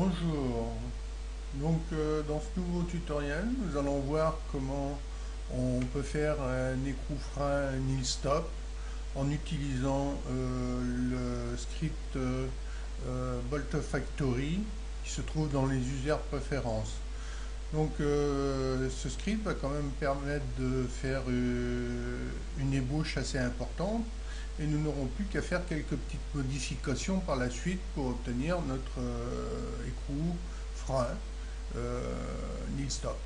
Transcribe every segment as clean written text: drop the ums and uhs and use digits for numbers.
Bonjour, dans ce nouveau tutoriel, nous allons voir comment on peut faire un écrou frein nil stop en utilisant le script Bolt Factory qui se trouve dans les user préférences. Ce script va quand même permettre de faire une ébauche assez importante et nous n'aurons plus qu'à faire quelques petites modifications par la suite pour obtenir notre écrou frein nil stop.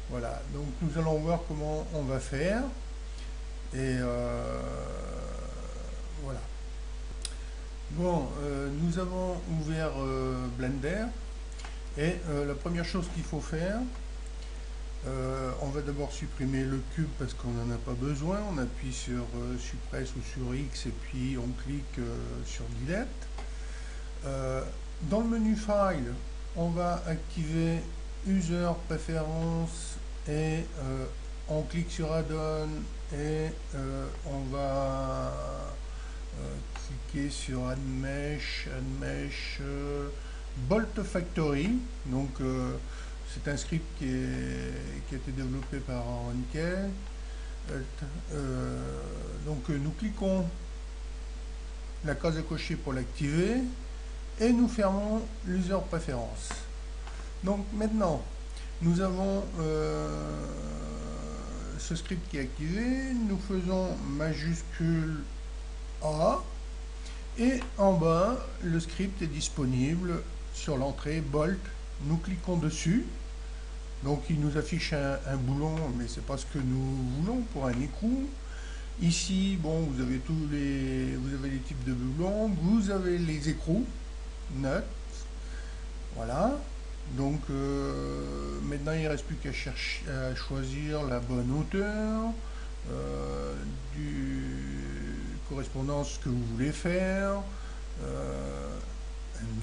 Voilà, donc nous allons voir comment on va faire et voilà. Nous avons ouvert Blender et la première chose qu'il faut faire, on va d'abord supprimer le cube parce qu'on n'en a pas besoin. On appuie sur Suppress ou sur X et puis on clique sur Delete. Dans le menu File, on va activer User Préférences et on clique sur Add-on et on va cliquer sur Add Mesh, Bolt Factory. C'est un script qui a été développé par Aaron. Nous cliquons la case à cocher pour l'activer et nous fermons l'user préférence. Donc maintenant, nous avons ce script qui est activé. Nous faisons majuscule A et en bas, le script est disponible sur l'entrée Bolt. Nous cliquons dessus. Donc il nous affiche un boulon, mais c'est pas ce que nous voulons pour un écrou. Ici, bon, vous avez les types de boulons, vous avez les écrous, nuts, voilà. Donc maintenant il ne reste plus qu'à choisir la bonne hauteur, correspondant à ce que vous voulez faire,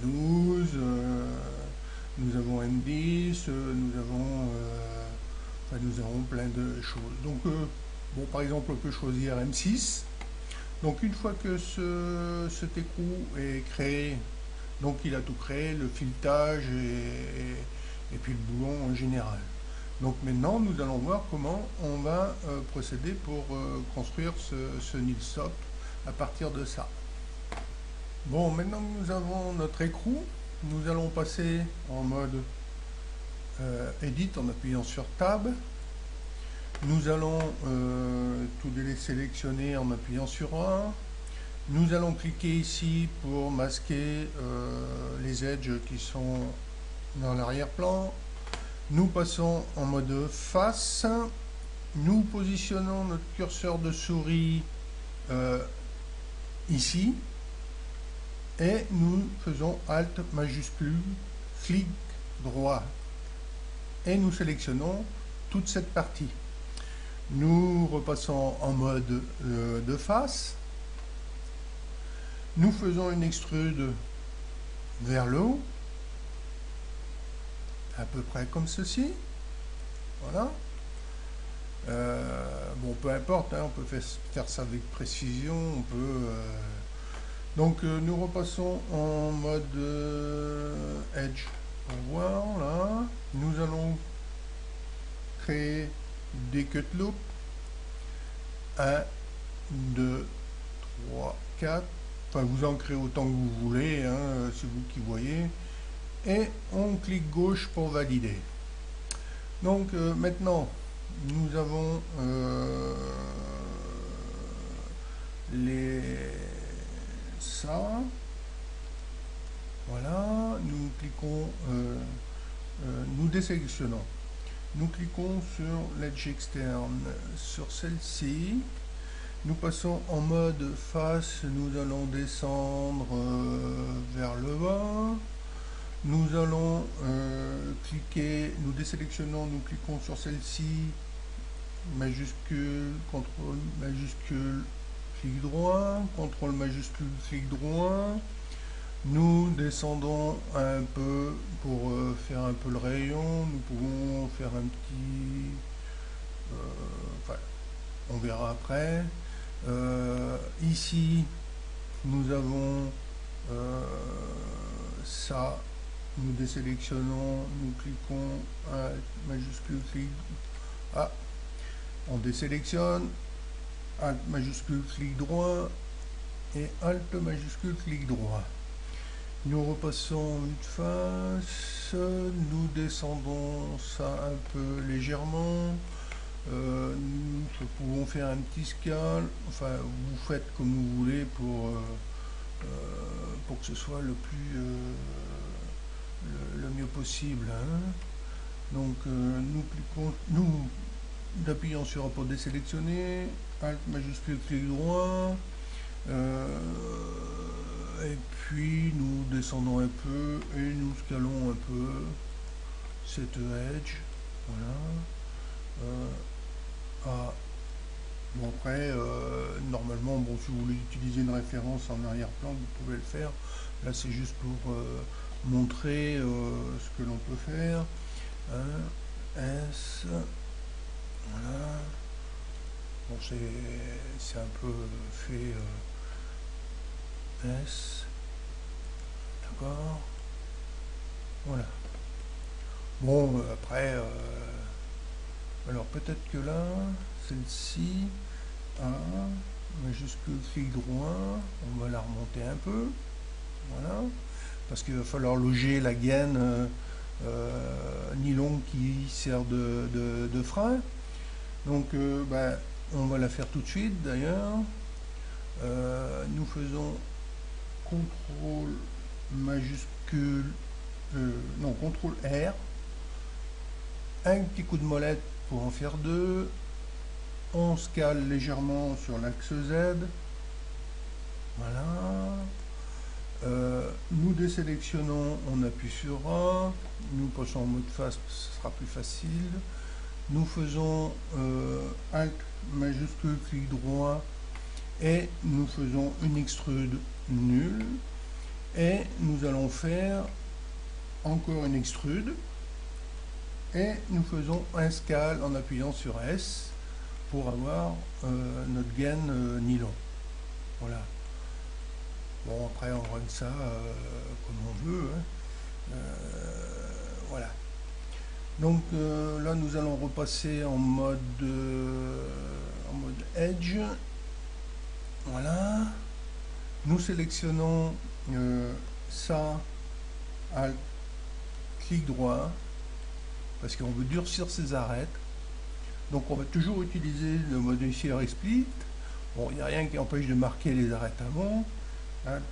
M12. Nous avons M10, nous avons plein de choses. Par exemple, on peut choisir M6. Donc, une fois que cet écrou est créé, donc il a tout créé, le filetage et puis le boulon en général. Donc maintenant, nous allons voir comment on va procéder pour construire ce nil stop à partir de ça. Bon, maintenant que nous avons notre écrou, nous allons passer en mode Edit en appuyant sur Tab. Nous allons tout sélectionner en appuyant sur A. Nous allons cliquer ici pour masquer les edges qui sont dans l'arrière-plan. Nous passons en mode face. Nous positionnons notre curseur de souris ici. Et nous faisons Alt majuscule, clic droit. Et nous sélectionnons toute cette partie. Nous repassons en mode de face. Nous faisons une extrude vers le haut. À peu près comme ceci. Voilà. Bon, peu importe, hein, on peut faire ça avec précision. On peut... nous repassons en mode Edge pour voir là. Nous allons créer des cut loops. 1, 2, 3, 4. Enfin, vous en créez autant que vous voulez, hein, c'est vous qui voyez. Et on clique gauche pour valider. Donc maintenant, nous avons ça, voilà, nous cliquons, nous désélectionnons, nous cliquons sur l'edge externe, sur celle-ci, nous passons en mode face, nous allons descendre vers le bas, nous allons cliquer, nous désélectionnons, nous cliquons sur celle-ci, majuscule, contrôle majuscule, clic droit, contrôle majuscule, clic droit. Nous descendons un peu pour faire un peu le rayon. Nous pouvons faire un petit... on verra après. Ici, nous avons ça nous désélectionnons, nous cliquons Alt majuscule clic, on désélectionne, Alt majuscule clic droit et Alt majuscule clic droit. Nous repassons une face, nous descendons ça un peu légèrement, nous pouvons faire un petit scale, enfin vous faites comme vous voulez pour que ce soit le plus le mieux possible, hein. Donc nous cliquons, nous appuyons sur un pour désélectionner, Alt majuscule clic droit, et puis nous descendons un peu et nous scalons un peu cette edge, voilà. Bon après, normalement, bon, si vous voulez utiliser une référence en arrière-plan, vous pouvez le faire. Là, c'est juste pour montrer ce que l'on peut faire. Hein, S, voilà. Bon, c'est un peu fait S, d'accord. Voilà. Bon, après, alors peut-être que là, celle-ci, majuscule clic droit, on va la remonter un peu, voilà, parce qu'il va falloir loger la gaine nylon qui sert de frein. Donc ben, on va la faire tout de suite d'ailleurs. Nous faisons CTRL majuscule, non, CTRL R, un petit coup de molette pour en faire deux. On scale légèrement sur l'axe Z, voilà. Nous désélectionnons, on appuie sur A, nous passons en mode face, ce sera plus facile. Nous faisons Alt majuscule clic droit et nous faisons une extrude nulle et nous allons faire encore une extrude et nous faisons un scale en appuyant sur S pour avoir notre gaine nylon. Voilà. Bon, après on règle ça comme on veut, hein. Voilà. Donc là nous allons repasser en mode edge. Voilà. Nous sélectionnons ça, Alt, clic droit, parce qu'on veut durcir ces arêtes. Donc on va toujours utiliser le modifier split. Bon, il n'y a rien qui empêche de marquer les arêtes avant. Alt.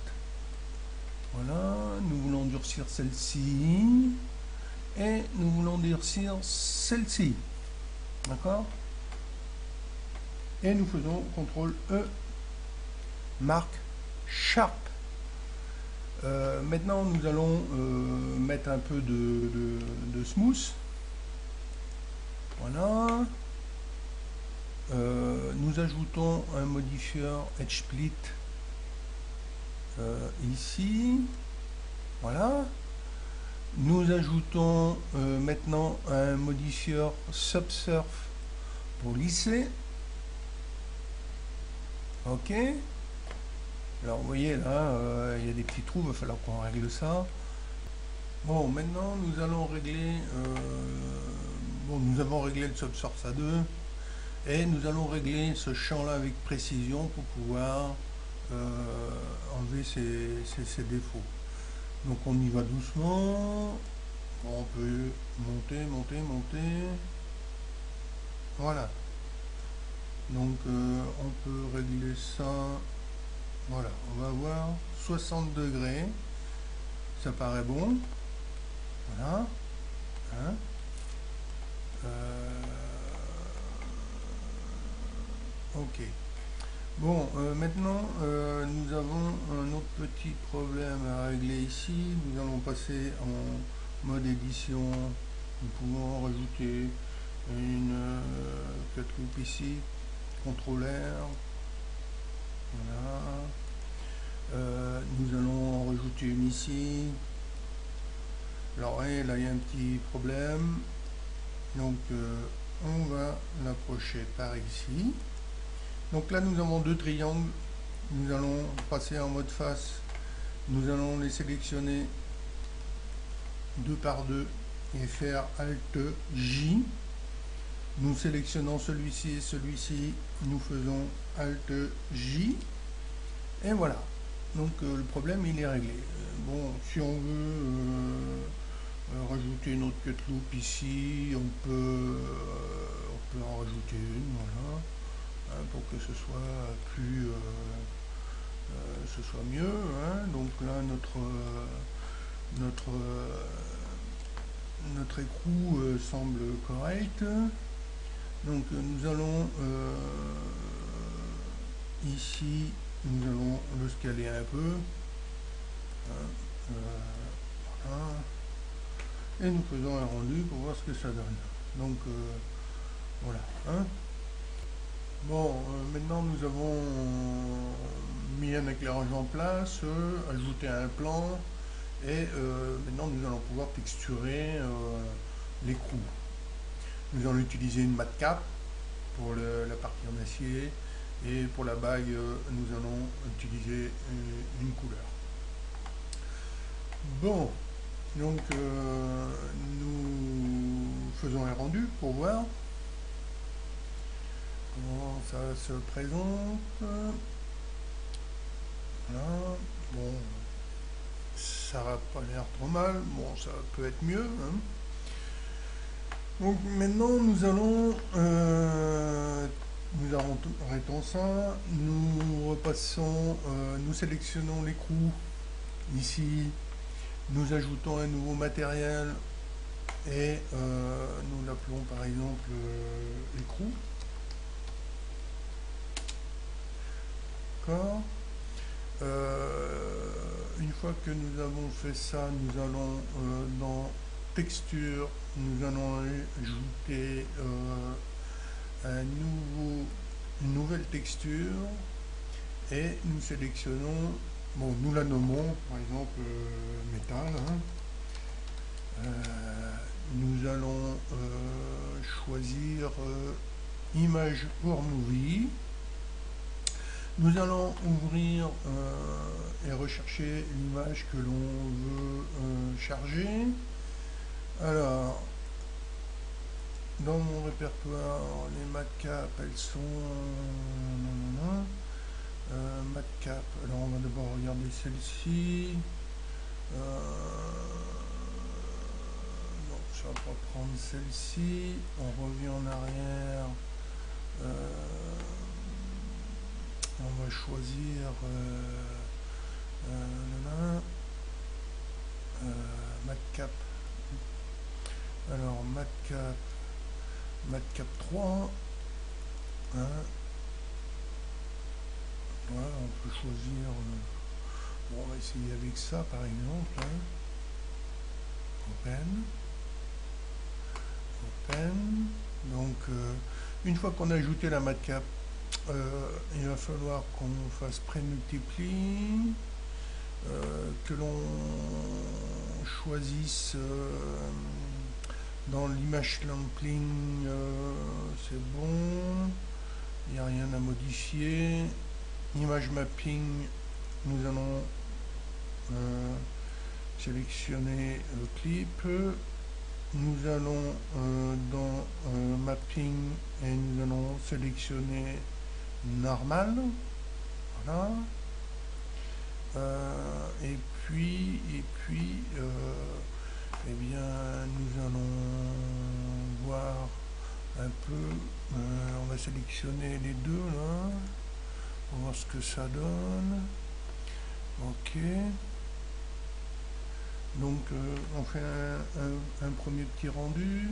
Voilà, nous voulons durcir celle-ci. Et nous voulons durcir celle-ci. D'accord? Et nous faisons CTRL E, marque Sharp. Maintenant, nous allons mettre un peu de smooth. Voilà. Nous ajoutons un modifieur Edge Split ici. Voilà. Nous ajoutons maintenant un modifieur Subsurf pour lisser. Ok. Alors vous voyez là, il y a des petits trous, il va falloir qu'on règle ça. Bon, maintenant nous allons régler, bon, nous avons réglé le Subsource à 2 et nous allons régler ce champ là avec précision pour pouvoir enlever ces défauts. Donc on y va doucement, on peut monter, voilà. Donc on peut régler ça, voilà, on va avoir 60 degrés, ça paraît bon, voilà, hein. Ok. Bon, maintenant, nous avons un autre petit problème à régler ici. Nous allons passer en mode édition. Nous pouvons rajouter une cut loop ici, CTRL R. Voilà. Nous allons en rajouter une ici. Alors, là, il y a un petit problème. Donc, on va l'approcher par ici. Donc là, nous avons deux triangles. Nous allons passer en mode face. Nous allons les sélectionner 2 par 2 et faire Alt J. Nous sélectionnons celui-ci et celui-ci, nous faisons Alt J. Et voilà. Donc le problème il est réglé. Bon, si on veut rajouter une autre cut loop ici, on peut en rajouter une, voilà, hein, pour que ce soit plus, ce soit mieux. Hein. Donc là notre écrou semble correct. Donc nous allons ici, nous allons le scaler un peu. Hein, voilà. Et nous faisons un rendu pour voir ce que ça donne. Donc voilà. Hein. Bon, maintenant nous avons mis un éclairage en place, ajouté un plan, et maintenant nous allons pouvoir texturer l'écrou. Nous allons utiliser une mat cap pour la partie en acier, et pour la bague nous allons utiliser une couleur. Bon, donc nous faisons un rendu pour voir comment ça se présente. Voilà. Bon, ça n'a pas l'air trop mal. Bon, ça peut être mieux. Hein. Donc maintenant nous arrêtons ça. Nous repassons, nous sélectionnons l'écrou ici. Nous ajoutons un nouveau matériel et nous l'appelons par exemple l'écrou. D'accord. Une fois que nous avons fait ça, nous allons dans texture, nous allons ajouter une nouvelle texture et nous sélectionnons, bon, nous la nommons par exemple métal. Hein. Nous allons choisir image pour movie. Nous allons ouvrir et rechercher l'image que l'on veut charger. Alors, dans mon répertoire, les matcap, elles sont matcap. Alors, on va d'abord regarder celle-ci. Non, ça va pas prendre celle-ci. On revient en arrière. On va choisir matcap. Alors matcap 3. Hein. Voilà, on peut choisir. Bon, on va essayer avec ça par exemple. Hein. Open. Donc une fois qu'on a ajouté la matcap, il va falloir qu'on fasse pré-multiplie, que l'on choisisse dans l'image sampling, c'est bon, il n'y a rien à modifier. Image mapping, nous allons sélectionner le clip. Nous allons dans mapping et nous allons sélectionner normal. Voilà. Et puis eh bien, nous allons voir un peu. On va sélectionner les deux là. On va voir ce que ça donne. Ok. Donc on fait un premier petit rendu.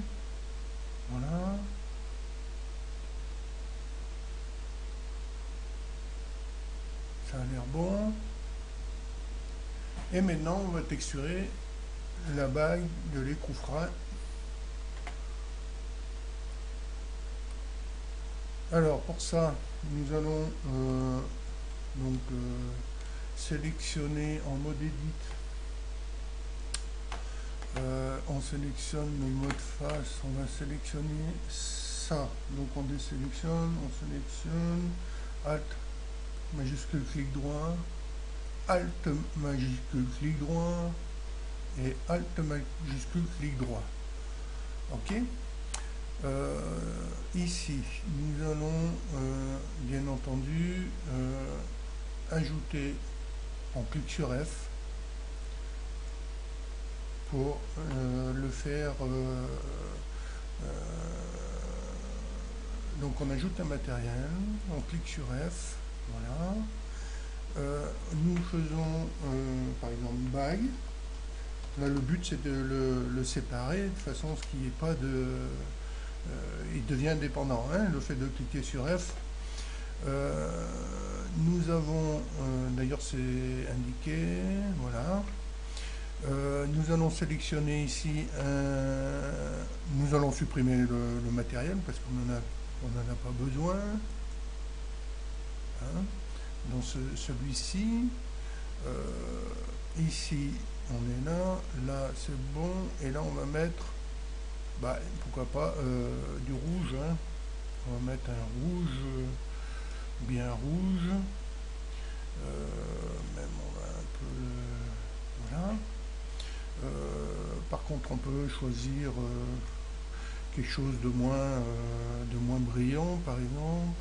Voilà. Ça a l'air bon. Et maintenant on va texturer la bague de l'écrou frein. Alors pour ça, nous allons sélectionner en mode edit. On sélectionne le mode face, on va sélectionner ça. Donc on désélectionne, on sélectionne, Alt, majuscule clic droit, Alt, majuscule clic droit, et Alt majuscule clic droit. OK. Ici, nous allons bien entendu ajouter, on clique sur F pour le faire. Donc on ajoute un matériel, on clique sur F, voilà. Nous faisons par exemple bag. Là le but c'est de le séparer de façon à ce qu'il n'y ait pas de... il devient indépendant, hein, le fait de cliquer sur F. Nous avons, d'ailleurs c'est indiqué, voilà. Nous allons sélectionner ici, nous allons supprimer le matériel parce qu'on n'en a pas besoin. Hein. Dans celui-ci, ici on est là c'est bon, et là on va mettre, bah, pourquoi pas du rouge, hein. On va mettre un rouge, bien rouge, même on va un peu, voilà. Par contre on peut choisir quelque chose de moins brillant par exemple,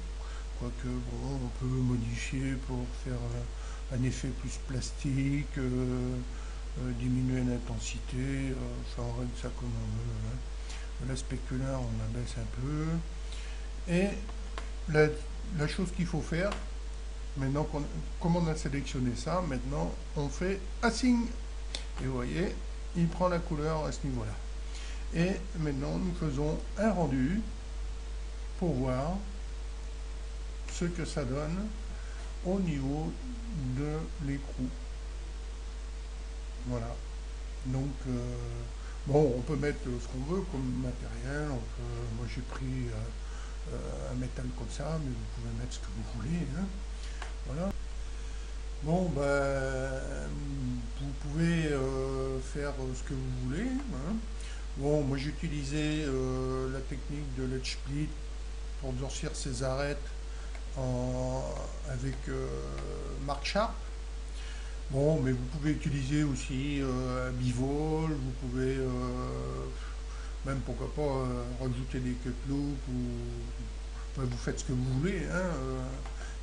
quoique bon, on peut modifier pour faire un effet plus plastique, diminuer l'intensité, enfin on règle ça comme on veut, hein. La spéculaire on abaisse un peu, et la chose qu'il faut faire maintenant, comme on a sélectionné ça, maintenant on fait assign, et vous voyez il prend la couleur à ce niveau là, et maintenant nous faisons un rendu pour voir ce que ça donne au niveau de l'écrou. Voilà, donc bon, on peut mettre ce qu'on veut comme matériel. Moi j'ai pris un métal comme ça, mais vous pouvez mettre ce que vous voulez, hein. Voilà. Bon, ben, vous pouvez faire ce que vous voulez, hein. Bon, moi j'ai utilisé la technique de l'edge split pour durcir ces arêtes avec Mark Sharp. Bon, mais vous pouvez utiliser aussi Bivol, vous pouvez même pourquoi pas rajouter des cut loops, ou enfin, vous faites ce que vous voulez, hein.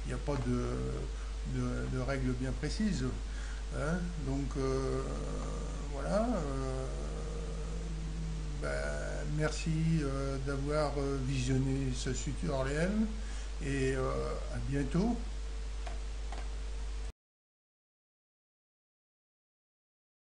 Il n'y a pas de règles bien précises, hein. Donc voilà. Ben, merci d'avoir visionné ce tutoriel, et à bientôt.